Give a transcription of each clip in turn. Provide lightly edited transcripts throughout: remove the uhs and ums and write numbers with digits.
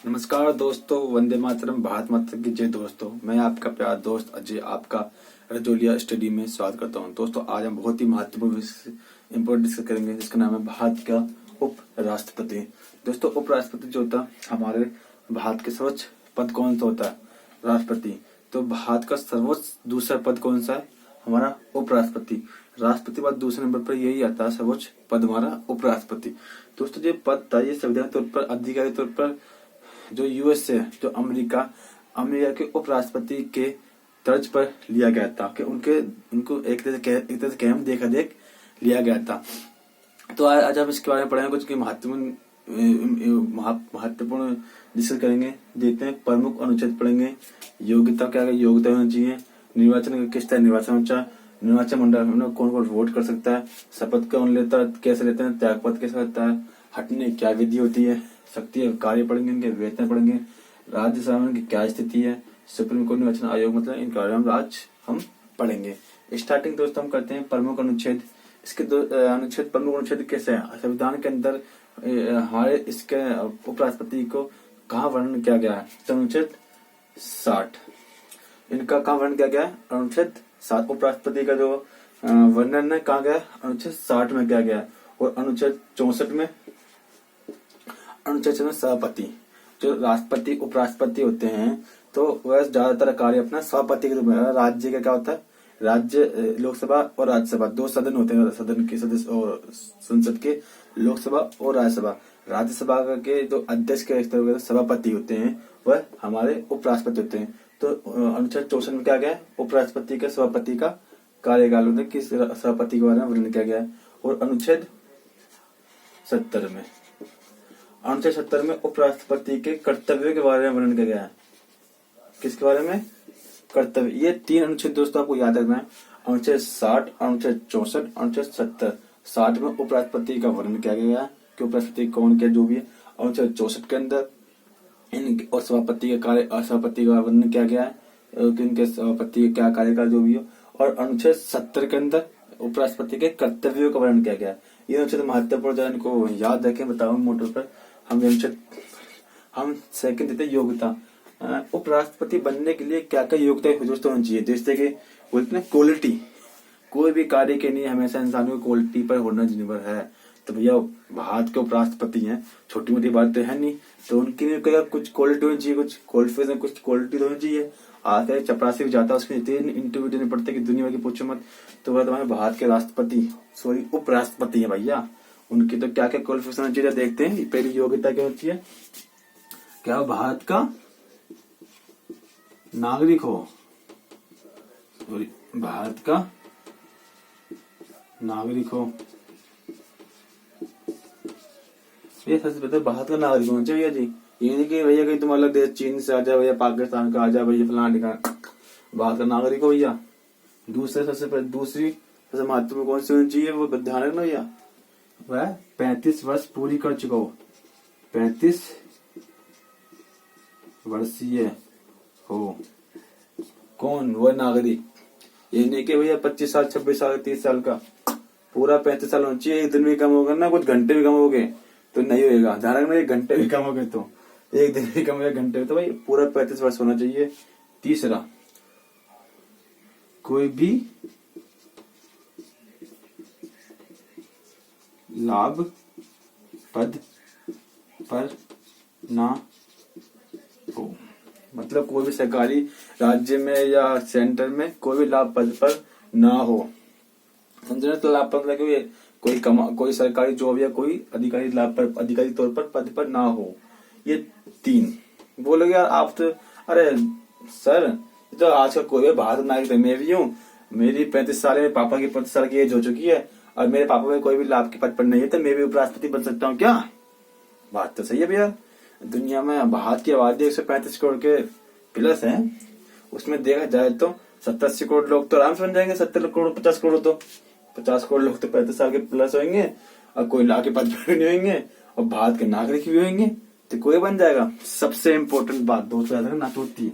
नमस्कार दोस्तों, वंदे मातरम, भारत माता की जय। दोस्तों, मैं आपका प्यारा दोस्त अजय आपका रजोलिया स्टडी में स्वागत करता हूं। दोस्तों, आज हम बहुत ही महत्वपूर्ण इम्पोर्टेंट डिस्कस करेंगे जिसका नाम है भारत का उप राष्ट्रपति। दोस्तों, उप राष्ट्रपति जो होता है हमारे भारत के सर्वोच्च पद कौन सा होता है? राष्ट्रपति। तो भारत का सर्वोच्च दूसरा पद कौन सा है? हमारा उपराष्ट्रपति। राष्ट्रपति बाद दूसरे नंबर पर यही आता है, सर्वोच्च पद हमारा उपराष्ट्रपति। दोस्तों, ये पद था, ये संविधान तौर पर, आधिकारिक तौर पर जो यूएस है, जो अमेरिका के उपराष्ट्रपति के तर्ज पर लिया गया था कि उनको एक तरह से कहम देखा देख लिया गया था। तो आज हम इसके बारे में पढ़ेंगे, कुछ महत्वपूर्ण डिस्कस करेंगे। देखते हैं, प्रमुख अनुच्छेद पढ़ेंगे। योग्यता क्या है, योग्यता होनी चाहिए। निर्वाचन किस तरह निर्वाचन होना चाहिए, निर्वाचन मंडल में कौन कौन वोट कर सकता है, शपथ कौन लेता है, कैसे लेते हैं, त्यागपत्र कैसे होता है, हटने क्या विधि होती है, शक्ति कार्य पढ़ेंगे, इनके वेतन पढ़ेंगे, राज्यसभा में की क्या स्थिति है, सुप्रीम कोर्ट निर्वाचन आयोग, मतलब इन कार्यों में आज हम पढ़ेंगे। स्टार्टिंग दोस्तों हम करते हैं प्रमुख अनुच्छेद। इसके दो अनुच्छेद, प्रमुख अनुच्छेद कैसे है संविधान के अंदर हमारे इसके उपराष्ट्रपति को कहाँ वर्णन किया गया है? तो अनुच्छेद 60 इनका कहाँ वर्णन किया गया है? अनुच्छेद 7 उपराष्ट्रपति का जो वर्णन है कहाँ गया? अनुच्छेद 60 में किया गया है। और अनुच्छेद 64 में सभापति, जो राष्ट्रपति उपराष्ट्रपति होते हैं, तो वह ज्यादातर कार्य अपना सभापति के रूप में, राज्य का क्या होता है, राज्य लोकसभा और राज्यसभा दो सदन होते हैं, सदन के सदस्य और संसद के, लोकसभा और राज्यसभा। राज्यसभा के जो अध्यक्ष के सभापति होते हैं वह हमारे उपराष्ट्रपति होते हैं। तो अनुच्छेद 64 में क्या गया है? उपराष्ट्रपति के सभापति का कार्यकाल होता है, किस सभापति के बारे में वर्णन किया गया है। और अनुच्छेद 70 में उपराष्ट्रपति के कर्तव्य के बारे में वर्णन किया गया है। किसके बारे में? कर्तव्य। ये 3 अनुच्छेद दोस्तों आपको याद रखना है। अनुच्छेद 60, अनुच्छेद 64, अनुच्छेद 70। 60 में उपराष्ट्रपति का वर्णन किया गया है कि उपराष्ट्रपति कौन क्या जो भी है। अनुच्छेद 64 के अंदर इन और सभापति के कार्य, सभापति का वर्णन किया गया है कि इनके सभापति का क्या कार्यकाल जो भी हो। और अनुच्छेद 70 के अंदर उपराष्ट्रपति के कर्तव्यों का वर्णन किया गया है। ये अनुच्छेद महत्वपूर्ण है, इनको याद रखें। बताओ मोटर पर हम सेकंड देते योग्यता। उपराष्ट्रपति बनने के लिए क्या क्या योग्यता दोस्तों होनी चाहिए? जैसे कि बोलते हैं क्वालिटी, कोई भी कार्य के लिए हमेशा इंसान को क्वालिटी पर होना निर्भर है। तो भैया भारत के उपराष्ट्रपति हैं, छोटी मोटी बात तो है नहीं, तो उनके लिए क्या कुछ क्वालिटी होनी चाहिए, कुछ क्वालिफिकेशन, कुछ क्वालिटी होनी चाहिए। आके चपरासी भी जाता है, उसके इंटरव्यू देने पड़ते कि दुनिया की पूछो मत। तो वह तुम्हारे भारत के राष्ट्रपति उपराष्ट्रपति है भैया, उनकी तो क्या क्या क्वालिफिकेशन चाहिए देखते हैं। पहली योग्यता क्या होती है? क्या भारत का नागरिक हो, भारत का नागरिक हो। ये सबसे पहले भारत का नागरिक होना चाहिए भैया जी। ये नहीं कि भैया कहीं तुम अलग देश, चीन से आ जाए भैया, पाकिस्तान का आ जाए भैया, फलाना का। भारत का नागरिक हो भैया। दूसरी सबसे महत्वपूर्ण कौन सी होनी चाहिए, वो ध्यान रखना भैया, वह 35 वर्ष पूरी कर चुका हो, 35 वर्षीय हो। कौन? वो नागरिक। ये नहीं कि भैया 25 साल, 26 साल, 30 साल का, पूरा 35 साल होना चाहिए। एक दिन भी कम होगा ना, कुछ घंटे भी कम हो गए तो नहीं होगा। ध्यान रखना, एक घंटे भी कम हो गए तो, एक दिन भी कम हो गए, घंटे, तो भाई पूरा 35 वर्ष होना चाहिए। तीसरा, कोई भी लाभ पद पर ना हो, मतलब कोई भी सरकारी राज्य में या सेंटर में कोई भी लाभ पद पर ना हो। समझना? तो लाभ पद मतलब कोई सरकारी जॉब या कोई अधिकारी लाभ पर, अधिकारी तौर पर पद पर ना हो। ये 3 बोलोगे यार आप तो, अरे सर तो आज का कोई भारत नागरिक है, मैं भी हूँ, मेरी 35 साल, मेरे पापा की 35 साल की एज हो चुकी है और मेरे पापा में कोई भी लाभ के पद पर नहीं है, तो मैं भी उपराष्ट्रपति बन सकता हूँ क्या? बात तो सही है भैया। दुनिया में भारत की आबादी 135 करोड़ के प्लस है, उसमें देखा जाए तो 70-80 करोड़ लोग तो आराम से बन जाएंगे। 70 करोड़ 50 करोड़ तो 50 करोड़ लोग तो 35 साल के प्लस होंगे और कोई लाख के पद पर नहीं होंगे और भारत के नागरिक भी होंगे, तो कोई बन जाएगा। सबसे इम्पोर्टेंट बात दोस्तों याद रखना, होती है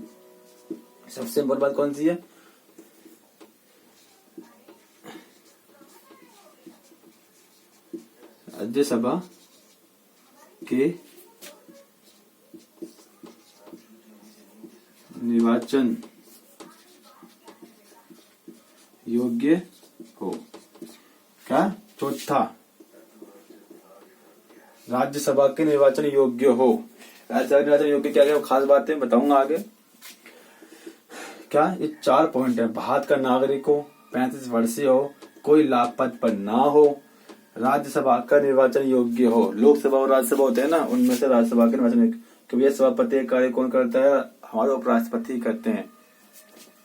सबसे इम्पोर्टेंट बात कौन सी है? राज्यसभा के निर्वाचन योग्य हो। क्या? चौथा, राज्यसभा के निर्वाचन योग्य हो। राज्यसभा के निर्वाचन योग्य क्या क्या खास बातें बताऊंगा आगे। क्या? ये 4 पॉइंट है। भारत का नागरिक हो, 35 वर्षीय हो, कोई लाभ पद पर ना हो, राज्यसभा का निर्वाचन योग्य हो। लोकसभा और राज्यसभा होते हैं ना, उनमें से राज्यसभा के निर्वाचन, क्योंकि ये सभापति का कार्य कौन करता है? हमारे उपराष्ट्रपति करते हैं।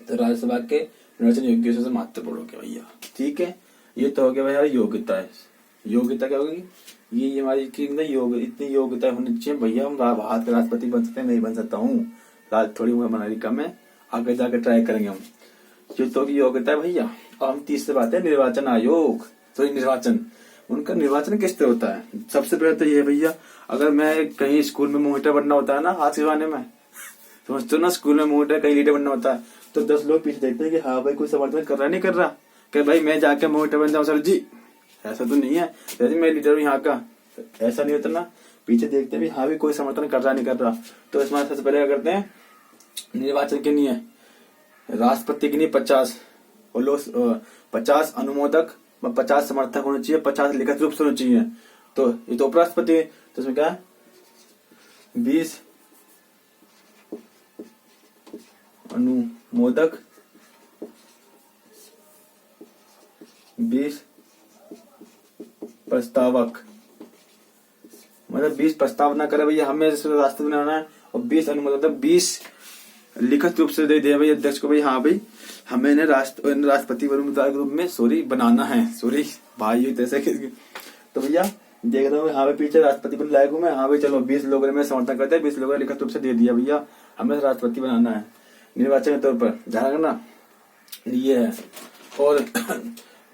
तो राज्यसभा के निर्वाचन योग्य सबसे महत्वपूर्ण हो गया भैया। ठीक है, ये तो हो गया भैया योग्यता है। योग्यता क्या होगी? ये हमारी इतनी योग्यता होनी चाहिए भैया, हम भारत के राष्ट्रपति बन सकते हैं। नहीं बन सकता हूँ, थोड़ी उम्र हमारी कम है, आगे जाकर ट्राई करेंगे हम। ये तो योग्यता है भैया। और हम तीसरी बात है निर्वाचन आयोग, तो निर्वाचन, उनका निर्वाचन किस तरह होता है? सबसे पहले तो ये भैया, अगर मैं कहीं स्कूल में मॉनिटर बनना होता है ना, आज के जमाने में समझते हो ना, स्कूल में मॉनिटर कहीं लीडर बनना होता है, तो 10 लोग पीछे देखते हैं कि हाँ भाई कोई समर्थन कर रहा नहीं कर रहा, कि भाई मैं जाके मॉनिटर बन जाऊँ सर जी। ऐसा तो नहीं है, जैसे मैं लीडर हूँ यहाँ का, ऐसा नहीं होता ना। पीछे देखते भी हाँ भी कोई समर्थन कर रहा नहीं कर रहा। तो इसमें सबसे पहले क्या करते हैं, निर्वाचन के लिए राष्ट्रपति के लिए 50 और लोग 50 अनुमोदक, 50 समर्थक होने चाहिए, 50 लिखित रूप से होने चाहिए। तो ये तो उपराष्ट्रपति, तो इसमें क्या है 20 अनुमोदक, 20 प्रस्तावक, मतलब 20 प्रस्ताव ना करे भैया, हमें राष्ट्रपति बनाना है, और 20 अनुमोदक, 20 लिखित रूप से दे दिया भाई अध्यक्ष को, भाई हाँ भाई हमें इन्हें राष्ट्रपति उम्मीदवार के रूप में बनाना है, भाई जैसे। तो भैया देख रहे हो हाँ भाई पीछे राष्ट्रपति बन लायक हूँ मैं, हाँ भाई चलो 20 लोगों ने समर्थन करते हैं, 20 लोगों ने लिखित रूप से दे दिया भैया हमें राष्ट्रपति बनाना है निर्वाचन के तौर पर, ध्यान रखना ये है। और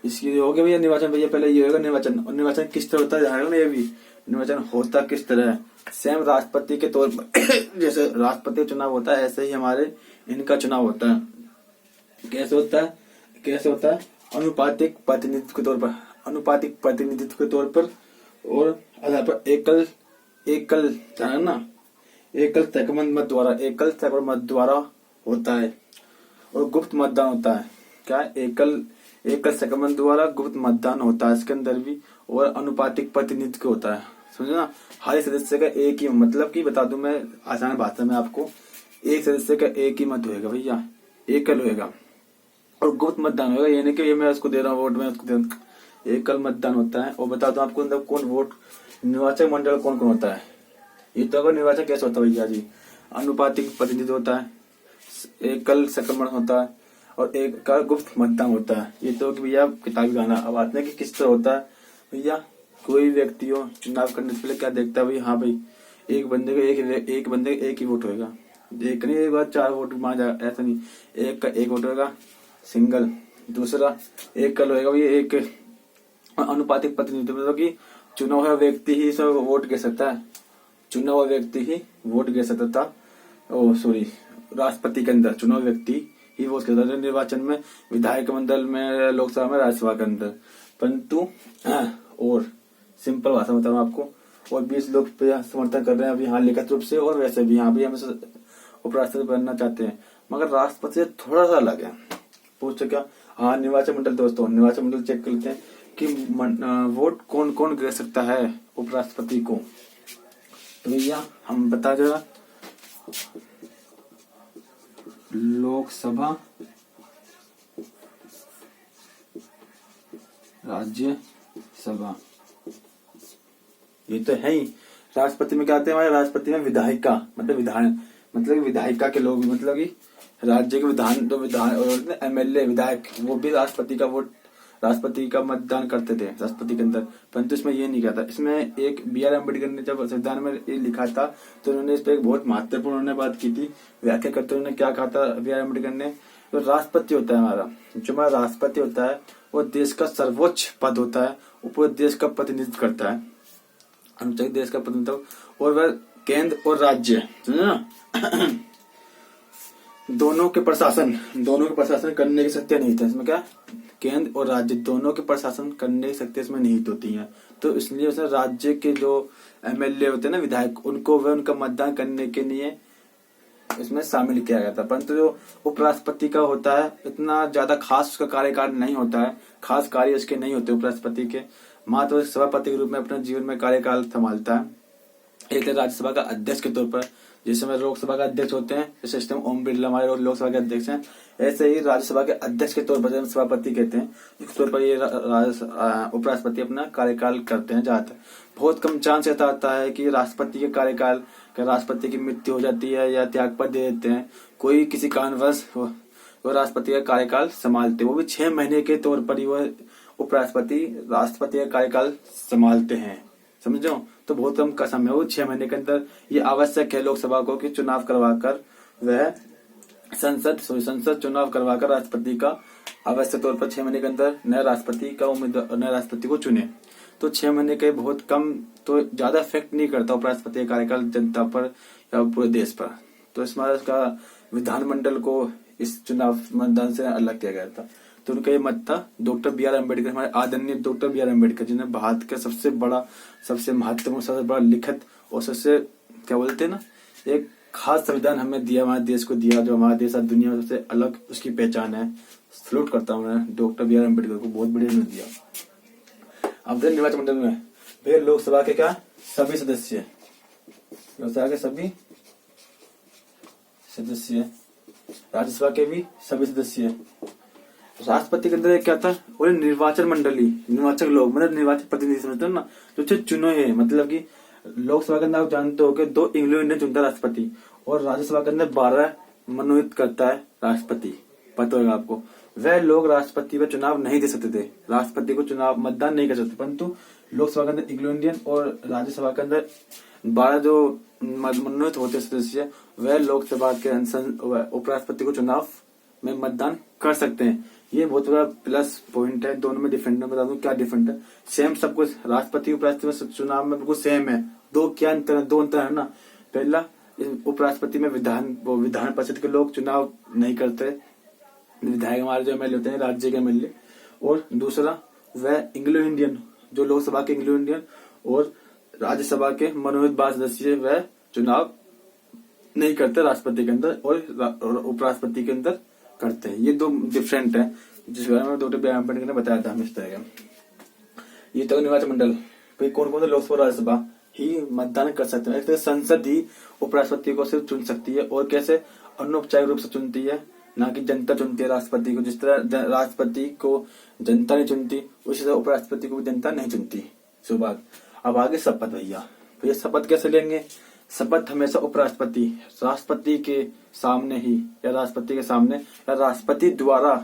इसकी हो गया भैया निर्वाचन, भैया पहले ये होगा निर्वाचन। और निर्वाचन किस तरह होता है ध्यान रखना, ये भी निर्वाचन होता किस तरह है। सेम राष्ट्रपति के तौर पर जैसे राष्ट्रपति चुनाव होता है, ऐसे ही हमारे इनका चुनाव होता है। कैसे होता है? अनुपातिक प्रतिनिधित्व के तौर पर, अनुपातिक प्रतिनिधित्व के तौर पर, और आधार पर एकल सेकंड मत द्वारा होता है, और गुप्त मतदान होता है। क्या? एकल सेकंड द्वारा गुप्त मतदान होता है इसके अंदर भी, और अनुपातिक प्रतिनिधित्व होता है। समझे ना, हर सदस्य का एक ही, मतलब कि बता दूं मैं आसान भाषा में आपको, एक सदस्य का एक ही मत होएगा भैया, एकल होएगा, और गुप्त मतदान होगा। ये नहीं कि ये मैं उसको दे रहा हूँ वोट, मैं उसको दे रहा हूँ, एकल मतदान होता है। और बता दो आपको मतलब कौन वोट, निर्वाचक मंडल कौन कौन होता है। ये तो अगर निर्वाचक कैसे होता है भैया जी, अनुपातिक प्रतिनिधित्व होता है, एकल संक्रमण होता है, और एक का गुप्त मतदान होता है। ये तो भैया किताबी गाना। अब आते हैं कि किस तरह होता है भैया। कोई व्यक्ति हो चुनाव करने से पहले क्या देखता है भाई, हाँ भाई एक बंदे का एक ही वोट होगा, एक नहीं एक बार 4 वोट माना जाएगा, ऐसा नहीं, एक का एक वोट होगा सिंगल। दूसरा एक कल होगा भैया एक अनुपातिक प्रतिनिधित्व, मतलब कि चुना हुआ व्यक्ति ही सब वोट दे सकता है, चुना हुआ व्यक्ति ही वोट दे सकता था। राष्ट्रपति के अंदर चुना हुआ व्यक्ति ही वोट दे सकता था, निर्वाचन में, विधायक मंडल में, लोकसभा में, राज्यसभा के अंदर। परंतु और सिंपल भाषा में बताऊं आपको, और 20 लोग समर्थन कर रहे हैं अभी यहाँ लिखित रूप से, और वैसे भी यहाँ भी हम उपराष्ट्रपति बनना चाहते हैं, मगर राष्ट्रपति से थोड़ा सा अलग है। पूछो क्या? हाँ निर्वाचन मंडल, दोस्तों निर्वाचन मंडल चेक कर लेते हैं कि वोट कौन कौन दे सकता है उपराष्ट्रपति को। तो भैया हम बता जरा, लोकसभा, राज्यसभा, ये तो है ही। राष्ट्रपति में क्या आते हैं हमारे, राष्ट्रपति में विधायिका, मतलब विधायिका के लोग, मतलब कि राज्य के विधान और एमएलए विधायक, वो भी राष्ट्रपति का मतदान करते थे राष्ट्रपति के अंदर। परंतु इसमें ये नहीं कहता। इसमें एक B.R. अम्बेडकर ने जब संविधान में ये लिखा था, तो उन्होंने इस पर एक बहुत महत्वपूर्ण बात की थी। व्याख्या करते उन्होंने क्या कहा था B.R. अम्बेडकर ने, तो राष्ट्रपति होता है हमारा, जो हमारा राष्ट्रपति होता है वो देश का सर्वोच्च पद होता है, वो पूरे देश का प्रतिनिधित्व करता है, देश का प्रतिनिधित्व। और वह केंद्र और राज्य, समझे ना, दोनों के प्रशासन करने की शक्तियां नहीं थी इसमें। क्या? केंद्र और राज्य दोनों के प्रशासन करने की शक्तियां इसमें निहित होती हैं। तो इसलिए उसमें राज्य के जो एमएलए होते हैं ना, विधायक, उनको वह उनका मतदान करने के लिए इसमें शामिल किया गया था। परंतु जो उपराष्ट्रपति का होता है इतना ज्यादा खास उसका कार्यकाल नहीं होता है, खास कार्य उसके नहीं होते उपराष्ट्रपति के, मात्र सभापति के रूप में अपने जीवन में कार्यकाल संभालता है। एक राज्यसभा का अध्यक्ष के तौर पर, जैसे हमारे लोकसभा का अध्यक्ष होते हैं, जैसे सिस्टम ओम बिरला हमारे लोकसभा के अध्यक्ष हैं, ऐसे ही राज्यसभा के अध्यक्ष के तौर पर जब सभापति कहते हैं इस तौर पर ये उपराष्ट्रपति अपना कार्यकाल करते हैं। ज्यादातर बहुत कम चांस ऐसा आता है कि राष्ट्रपति के कार्यकाल राष्ट्रपति की मृत्यु हो जाती है या त्यागपत्र दे देते हैं, कोई किसी कारणवश वो राष्ट्रपति का कार्यकाल संभालते, वो भी 6 महीने के तौर पर ही वो उपराष्ट्रपति राष्ट्रपति का कार्यकाल संभालते हैं। समझो, तो बहुत कम का समय, वो 6 महीने के अंदर ये आवश्यक है लोकसभा को कि चुनाव करवाकर वह संसद चुनाव करवाकर राष्ट्रपति का आवश्यक तौर पर 6 महीने के अंदर नए राष्ट्रपति को चुने। तो 6 महीने के बहुत कम, तो ज्यादा इफेक्ट नहीं करता उपराष्ट्रपति का कार्यकाल जनता पर या पूरे देश पर। तो इसमें उसका विधानमंडल को इस चुनाव मतदान से अलग किया गया था। तो उनका ये मत था। डॉक्टर बी आर अम्बेडकर, हमारे आदरणीय डॉक्टर बी आर अम्बेडकर, जिन्हें भारत का सबसे बड़ा, सबसे महत्वपूर्ण, सबसे बड़ा लिखित और सबसे क्या बोलते हैं ना, एक खास संविधान हमें दिया, हमारे देश को दिया, जो हमारा देश दुनिया में सबसे अलग उसकी पहचान है। सल्यूट करता हूँ मैं डॉक्टर बी आर अम्बेडकर को, बहुत बढ़िया ने दिया। अब निर्वाचन मंडल में भैया लोकसभा के क्या सभी सदस्य, लोकसभा के सभी सदस्य, राज्यसभा के भी सभी सदस्य। राष्ट्रपति के अंदर क्या था, और निर्वाचन मंडली, निर्वाचक लोग, मतलब निर्वाचित प्रतिनिधि समझते हो ना, जो चुने हैं, मतलब कि लोकसभा के अंदर आप जानते हो कि 2 एंग्लो इंडियन चुनता है राष्ट्रपति, और राज्यसभा के अंदर 12 मनोनीत करता है राष्ट्रपति, पता होगा आपको। वह लोग राष्ट्रपति पर चुनाव नहीं दे सकते थे, राष्ट्रपति को चुनाव मतदान नहीं कर सकते, परंतु लोकसभा के अंदर एंग्लो इंडियन और राज्यसभा के अंदर 12 जो मनोनीत होते सदस्य, वह लोकसभा के उपराष्ट्रपति को चुनाव में मतदान कर सकते हैं। ये बहुत बड़ा प्लस पॉइंट है। दोनों में डिफरेंट, मैं बता दूं क्या डिफरेंट है। सेम सब कुछ राष्ट्रपति उपराष्ट्रपति चुनाव में बिल्कुल सेम है। दो अंतर है ना। पहला, उपराष्ट्रपति में विधान परिषद के लोग चुनाव नहीं करते, विधायक हमारे जो एमएलए होते हैं राज्य के एमएलए, और दूसरा वह एंग्लो इंडियन, जो लोकसभा के एंग्लो इंडियन और राज्यसभा के मनोनीत 12 सदस्य, वह चुनाव नहीं करते राष्ट्रपति के अंदर और उपराष्ट्रपति के अंदर करते हैं। ये 2 डिफरेंट है, जिस बारे में डॉक्टर बी आर अम्बेडकर ने बताया था हमें इस तरह का। ये तो निर्वाचन मंडल कौन कौन से लोकसभा राज्यसभा ही मतदान कर सकते हैं। एक तरह संसद ही उपराष्ट्रपति को सिर्फ चुन सकती है, और कैसे अनौपचारिक रूप से चुनती है, ना कि जनता चुनती है राष्ट्रपति को। जिस तरह राष्ट्रपति को जनता नहीं चुनती, उसी तरह उपराष्ट्रपति को भी जनता नहीं चुनती। बात अब आगे शपथ। भैया शपथ कैसे लेंगे? शपथ हमेशा उपराष्ट्रपति राष्ट्रपति के सामने ही, या राष्ट्रपति के सामने, या राष्ट्रपति द्वारा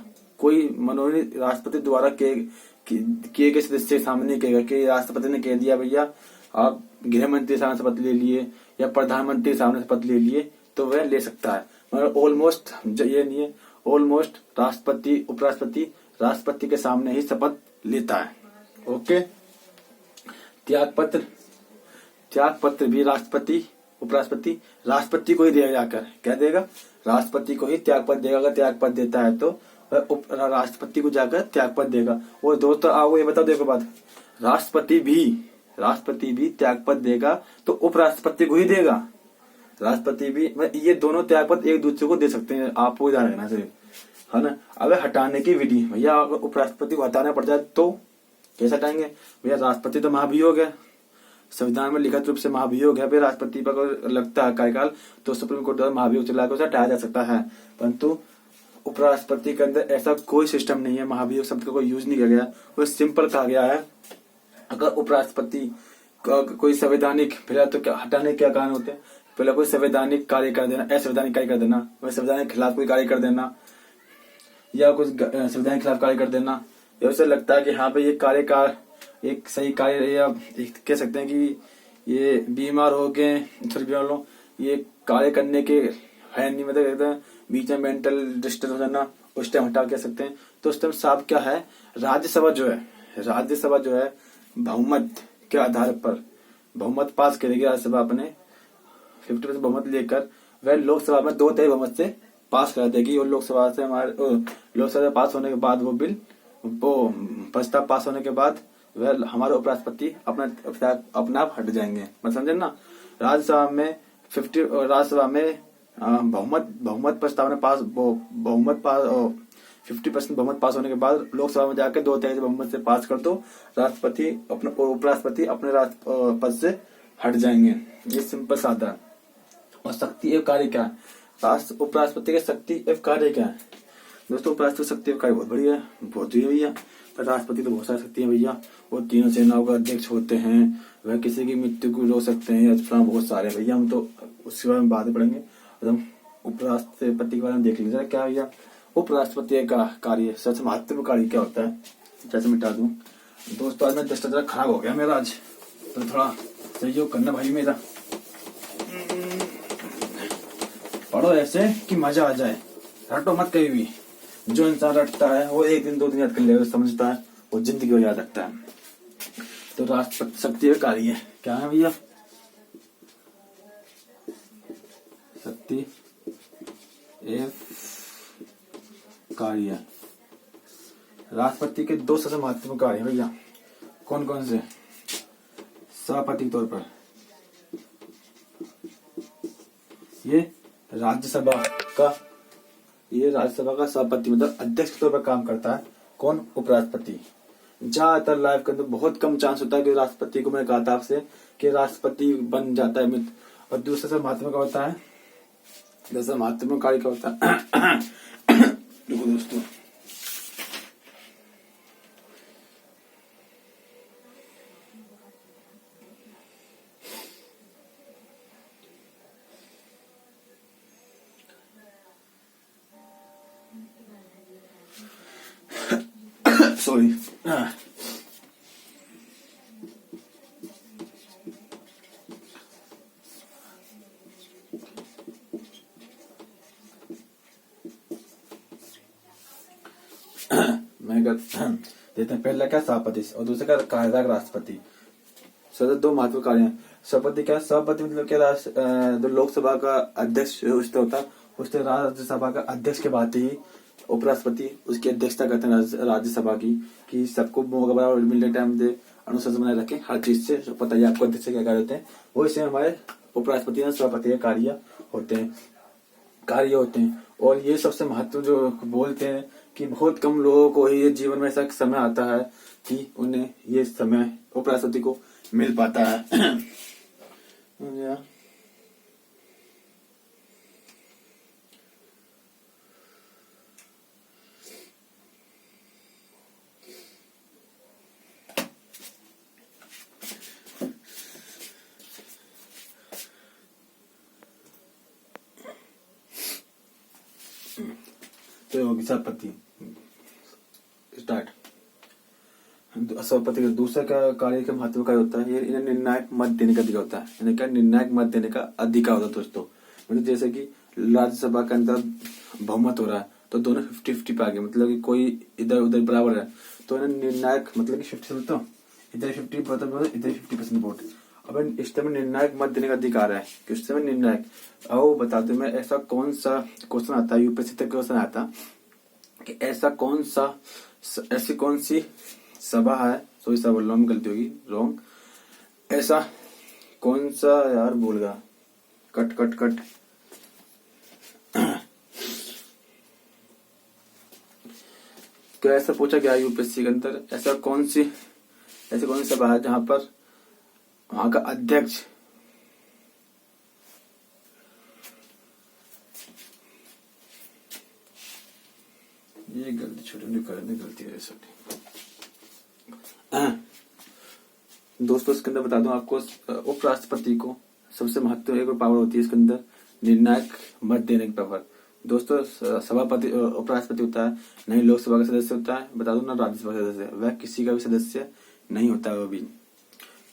कोई मनोनीत राष्ट्रपति द्वारा किए गए सदस्य के सामने कहेगा कि राष्ट्रपति ने कह दिया भैया आप गृह मंत्री सामने शपथ ले लिए या प्रधानमंत्री सामने शपथ ले लिए, तो वह ले सकता है। मगर ऑलमोस्ट ये नहीं है, ऑलमोस्ट राष्ट्रपति उपराष्ट्रपति राष्ट्रपति के सामने ही शपथ लेता है। ओके। त्याग पत्र भी उपराष्ट्रपति राष्ट्रपति को ही देगा, जाकर क्या देगा, राष्ट्रपति को ही त्याग पत्र देगा। अगर त्याग पत्र देता है तो वह राष्ट्रपति को जाकर त्याग पत्र देगा। और दोस्तों आओ ये बता दो एक बात, राष्ट्रपति भी त्याग पत्र देगा तो उपराष्ट्रपति को ही देगा। राष्ट्रपति भी, ये दोनों त्याग पत्र एक दूसरे को दे सकते हैं, आपको ध्यान रखना सिर्फ, है ना। अगर हटाने की विधि, भैया अगर उपराष्ट्रपति को हटाना पड़ जाए तो कैसे हटाएंगे? भैया राष्ट्रपति तो महाभियोग है, संविधान में लिखित रूप से महाभियोग है। फिर राष्ट्रपति पर अगर लगता है कार्यकाल तो सुप्रीम कोर्ट द्वारा महाभियोग चलाकर उसे हटाया जा सकता है, परंतु उपराष्ट्रपति के अंदर ऐसा कोई सिस्टम नहीं है। महाभियोग शब्द का कोई यूज नहीं किया गया, वो सिंपल कहा गया है। अगर उपराष्ट्रपति कोई संवैधानिक, पहले तो क्या हटाने के क्या कारण होते हैं, पहले कोई संवैधानिक कार्य कर देना, असंवैधानिक कार्य कर देना, संविधान के खिलाफ कोई कार्य कर देना, या कुछ संविधान के खिलाफ कार्य कर देना, या उसे लगता है कि हाँ भाई ये कार्य का एक सही कार्य, या कह सकते हैं कि ये बीमार हो गए, ये कार्य करने के है नहीं, मतलब कहते हैं बीच में मेंटल डिस्टर्ब हो जाना, उस टाइम हटा कह सकते हैं। तो उस टाइम साफ क्या है, राज्यसभा जो है बहुमत के आधार पर बहुमत पास करेगी। राज्यसभा अपने 50% बहुमत लेकर वह लोकसभा में 2/3 बहुमत से पास करा देगी, और लोकसभा से पास होने के बाद वो प्रस्ताव पास होने के बाद वह हमारे उपराष्ट्रपति अपने आप हट जाएंगे। मतलब समझे ना, राज्यसभा में बहुमत बहुमत प्रस्तावना पास बहुमत पास 50% बहुमत पास होने के बाद लोकसभा में जाकर 2/3 बहुमत से पास कर दो, राष्ट्रपति अपने उपराष्ट्रपति अपने पद से हट जाएंगे। ये सिंपल साधा है। और शक्ति एवं कार्य क्या है? उपराष्ट्रपति के शक्ति एवं कार्य क्या है? दोस्तों उपराष्ट्रपति शक्ति एवं कार्य बहुत बढ़िया है, बहुत ही भैया। पर राष्ट्रपति तो बहुत सारी शक्ति है भैया। वो तीनों सेनाओं का अध्यक्ष होते हैं, वह किसी की मृत्यु को रोक सकते हैं, बहुत सारे भैया। हम तो उसके बारे में बाद में पढ़ेंगे। हम उपराष्ट्रपति के बारे में देख लीजिए क्या भैया। उपराष्ट्रपति का कार्य, सबसे महत्वपूर्ण कार्य क्या होता है? जैसे मिटा दूं दोस्तों, आज मैं दस्ता जरा खराब हो गया मेरा आज, तो थोड़ा सहयोग करना भाई मेरा। पढ़ो ऐसे कि मजा आ जाए, रटो मत कहीं भी। जो इंसान रटता है वो 1 दिन 2 दिन याद कर लेगा, समझता है वो जिंदगी को याद रखता है। तो राष्ट्रपति शक्ति का कार्य क्या है भैया? शक्ति एवं कार्य। राष्ट्रपति के 2 सबसे महत्वपूर्ण कार्य भैया। कौन कौन से? सभापति के तौर पर ये राज्यसभा का सभापति मतलब अध्यक्ष के तौर पर काम करता है। कौन? उपराष्ट्रपति। ज्यादातर लाइफ के अंदर बहुत कम चांस होता है कि राष्ट्रपति को, मैंने कहा था आपसे कि राष्ट्रपति बन जाता है मित्र। और दूसरा सबसे महत्वपूर्ण क्या होता है? दूसरा महत्वपूर्ण कार्य क्या होता है? देखो दोस्तों, सॉरी मैं देते हैं। पहला क्या? सभापति और दूसरा क्या? कार्यवाहक राष्ट्रपति। सर 2 महत्वपूर्ण कार्य हैं। सभापति क्या? सभापति मतलब क्या? जो लोकसभा का अध्यक्ष होता है, उससे राज्यसभा का अध्यक्ष के बाद ही उपराष्ट्रपति उसकी अध्यक्षता करते हैं राज्यसभा की, कि सबको मौका बराबर मिलने टाइम दे, अनुशासन बनाए रखे हर चीज से। पता है आपको अध्यक्ष क्या कार्य होते हैं? वैसे हमारे उपराष्ट्रपति और सभापति के कार्य होते हैं। और ये सबसे महत्व जो बोलते हैं कि बहुत कम लोगों को ही ये जीवन में ऐसा समय आता है कि उन्हें ये समय उपराष्ट्रपति को मिल पाता है। तो सभापति स्टार्ट। सभापति का दूसरा का कार्य का महत्व क्या होता है? ये इन्हें निर्णायक मत देने का अधिकार होता है। इन्हें क्या? निर्णायक मत देने का अधिकार होता है दोस्तों। मतलब जैसे कि राज्यसभा के अंदर बहुमत हो रहा है तो दोनों 50-50 पे आ गए, मतलब कि कोई इधर उधर बराबर है, तो इन्हें निर्णायक मतलब कि 50 तो इधर 50% इधर 50% वोट। अब इस समय निर्णायक मत देने का अधिकार है कि उस समय निर्णायक। आओ बताते मैं, ऐसा कौन सा क्वेश्चन आता है यूपीएससी तक क्वेश्चन आता कि ऐसी कौन सी सभा है, सॉरी सभा बोल रहा हूँ, गलती होगी, रॉन्ग। ऐसा कौन सा यार बोल गया, कट क्या ऐसा पूछा गया यूपीएससी के अंदर? ऐसी कौन सी सभा है जहां पर वहां का अध्यक्ष ये गलती छोटी गलती है छोटी। दोस्तों इसके अंदर बता दूं आपको, उपराष्ट्रपति को सबसे महत्वपूर्ण पावर होती है इसके अंदर निर्णायक मत देने की पावर। दोस्तों सभापति उपराष्ट्रपति होता है, नहीं लोकसभा का सदस्य होता है, बता दूं ना राज्यसभा का सदस्य, वह किसी का भी सदस्य नहीं होता है। वो भी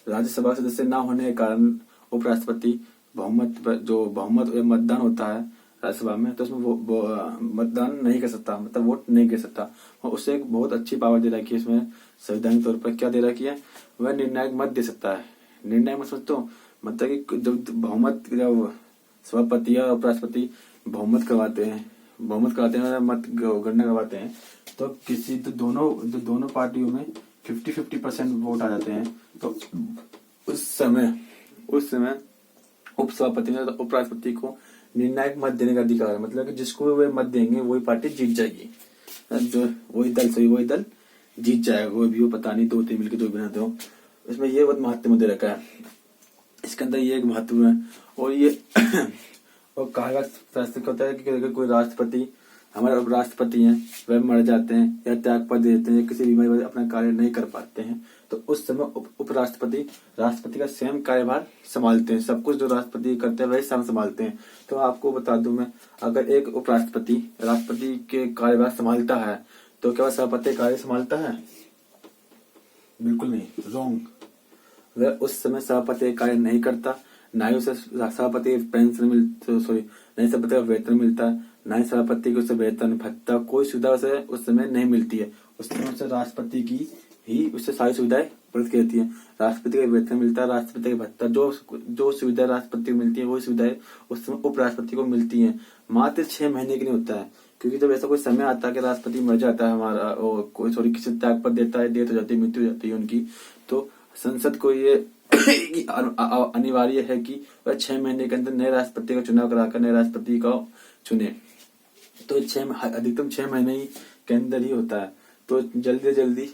राज्यसभा सदस्य ना होने के कारण उपराष्ट्रपति बहुमत मतदान होता है राज्यसभा में, तो उसमें वो मतदान नहीं कर सकता, मतलब वोट नहीं कर सकता। और उसे एक बहुत अच्छी पावर दे रखी है इसमें संवैधानिक तौर पर। क्या दे रखी है? वह निर्णायक मत दे सकता है। निर्णायक मत समझते हो? मतलब कि जब जब सभापति या उपराष्ट्रपति बहुमत करवाते हैं मत गणना करवाते हैं, तो किसी दोनों पार्टियों में 50-50% वोट आ जाते हैं, तो उस समय उपसभापति ने उपराष्ट्रपति को निर्णायक मत देने का अधिकार है, मतलब कि जिसको वे मत देंगे वही पार्टी जीत जाएगी, जो वही दल जीत जाएगा। कोई भी हो, पता नहीं, 2-3 मिलकर जो भी बनाते हो। इसमें ये बहुत महत्व दे रखा है, इसके अंदर ये एक महत्व है। और ये और कहा शास्त्र होता है कि अगर कोई राष्ट्रपति, हमारे उपराष्ट्रपति हैं, वह मर जाते हैं या त्याग पद देते हैं, किसी बीमारी वजह अपना कार्य नहीं कर पाते हैं, तो उस समय उपराष्ट्रपति राष्ट्रपति का स्वयं कार्यभार संभालते हैं। सब कुछ जो राष्ट्रपति करते हैं वही स्वयं संभालते हैं। तो आपको बता दूं मैं, अगर एक उपराष्ट्रपति राष्ट्रपति के कार्यभार संभालता है तो क्या वह सभापति कार्य संभालता है? बिल्कुल नहीं, रॉन्ग। वह उस समय सभापति कार्य नहीं करता, ना ही उसे सभापति पेंशन नहीं सभापति का वेतन मिलता है, ना ही सभापति को उसे वेतन भत्ता, कोई सुविधा उसे उस समय नहीं मिलती है। उस समय उसे राष्ट्रपति की ही उससे सारी सुविधाएं प्रदान की जाती है। राष्ट्रपति का वेतन मिलता है, राष्ट्रपति का भत्ता, जो सुविधा राष्ट्रपति को मिलती है वही सुविधाएं उस समय उपराष्ट्रपति को मिलती है। मात्र 6 महीने के लिए होता है, क्योंकि जब ऐसा कोई समय आता है कि राष्ट्रपति मर जाता है हमारा, कोई किसी त्याग पद देता है, डेथ हो जाती है, मृत्यु हो जाती है उनकी, तो संसद को ये अनिवार्य है कि वह 6 महीने के अंदर नए राष्ट्रपति का चुनाव कराकर नए राष्ट्रपति को चुने। तो अधिकतम 6 महीने के अंदर ही होता है। तो जल्दी से जल्दी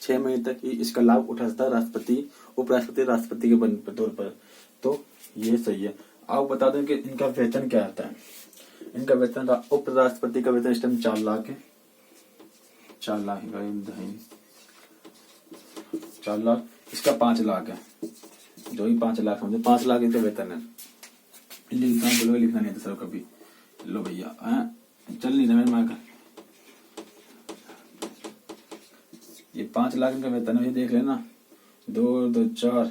6 महीने तक ही इसका लाभ उठा सकता है राष्ट्रपति, उपराष्ट्रपति, राष्ट्रपति के तौर पर। तो ये सही है। आप बता दें कि इनका वेतन क्या आता है। इनका वेतन, उपराष्ट्रपति का वेतन इस टाइम 4 लाख है। 4 लाख, 4 लाख, इसका 5 लाख है, जो ही 5 लाख समझे, 5 लाख इनका वेतन है। लिखना बोलोगे, लिखना नहीं था सर कभी। लो भैया, चल नहीं रहा मेरे माँ का, ये 5 लाख इनका वेतन है, ये देख लेना। 2 2 4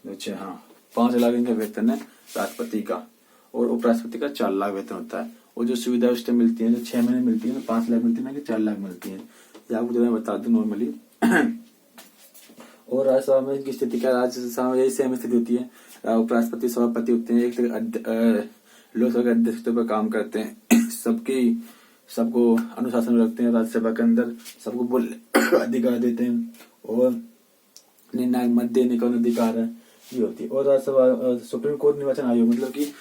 2 6, हाँ 5 लाख इनका वेतन है राष्ट्रपति का, और उपराष्ट्रपति का 4 लाख वेतन होता है। और जो सुविधा उस टाइम मिलती है, जो 6 महीने मिलती है, 5 लाख मिलती है, ना कि 4 लाख मिलती है। ये आपको जो मैं बता दूं नॉर्मली। और राज्यसभा में इनकी स्थिति क्या, राज्यसभा में यही सेम स्थिति होती है। उपराष्ट्रपति सभापति होते हैं, एक लोकसभा के अध्यक्ष पर काम करते हैं, सबको अनुशासन में रखते हैं, राज्यसभा के अंदर सबको बोलने अधिकार देते हैं, और निर्णायक मत देने का अधिकार है, ये होती है। और राज्यसभा सुप्रीम कोर्ट निर्वाचन आयोग, मतलब कि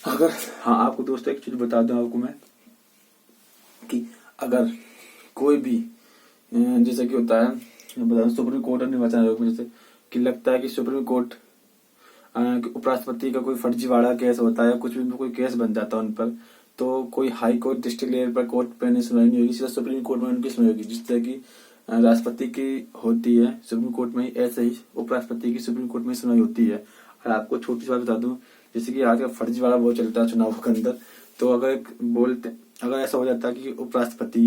अगर, हाँ आपको दोस्तों एक चीज बता दूं आपको मैं, कि अगर कोई भी जैसे कि होता है, बता सुप्रीम कोर्ट और निर्वाचन आयोग में, जैसे कि लगता है कि सुप्रीम कोर्ट उपराष्ट्रपति का कोई फर्जीवाड़ा केस होता है, कुछ भी कोई केस बन जाता है उन पर, तो कोई हाई कोर्ट, डिस्ट्रिक्ट लेवल पर कोर्ट पे नहीं सुनवाई नहीं होगी, सीधा सुप्रीम कोर्ट में उनकी सुनवाई होगी। जिस तरह की राष्ट्रपति की होती है सुप्रीम कोर्ट में, ऐसे ही उपराष्ट्रपति की सुप्रीम कोर्ट में सुनवाई होती है। और आपको छोटी सी बात बता दूं, जैसे कि आज का फर्जीवाड़ा बहुत चलता है चुनाव के अंदर, तो अगर ऐसा हो जाता है कि उपराष्ट्रपति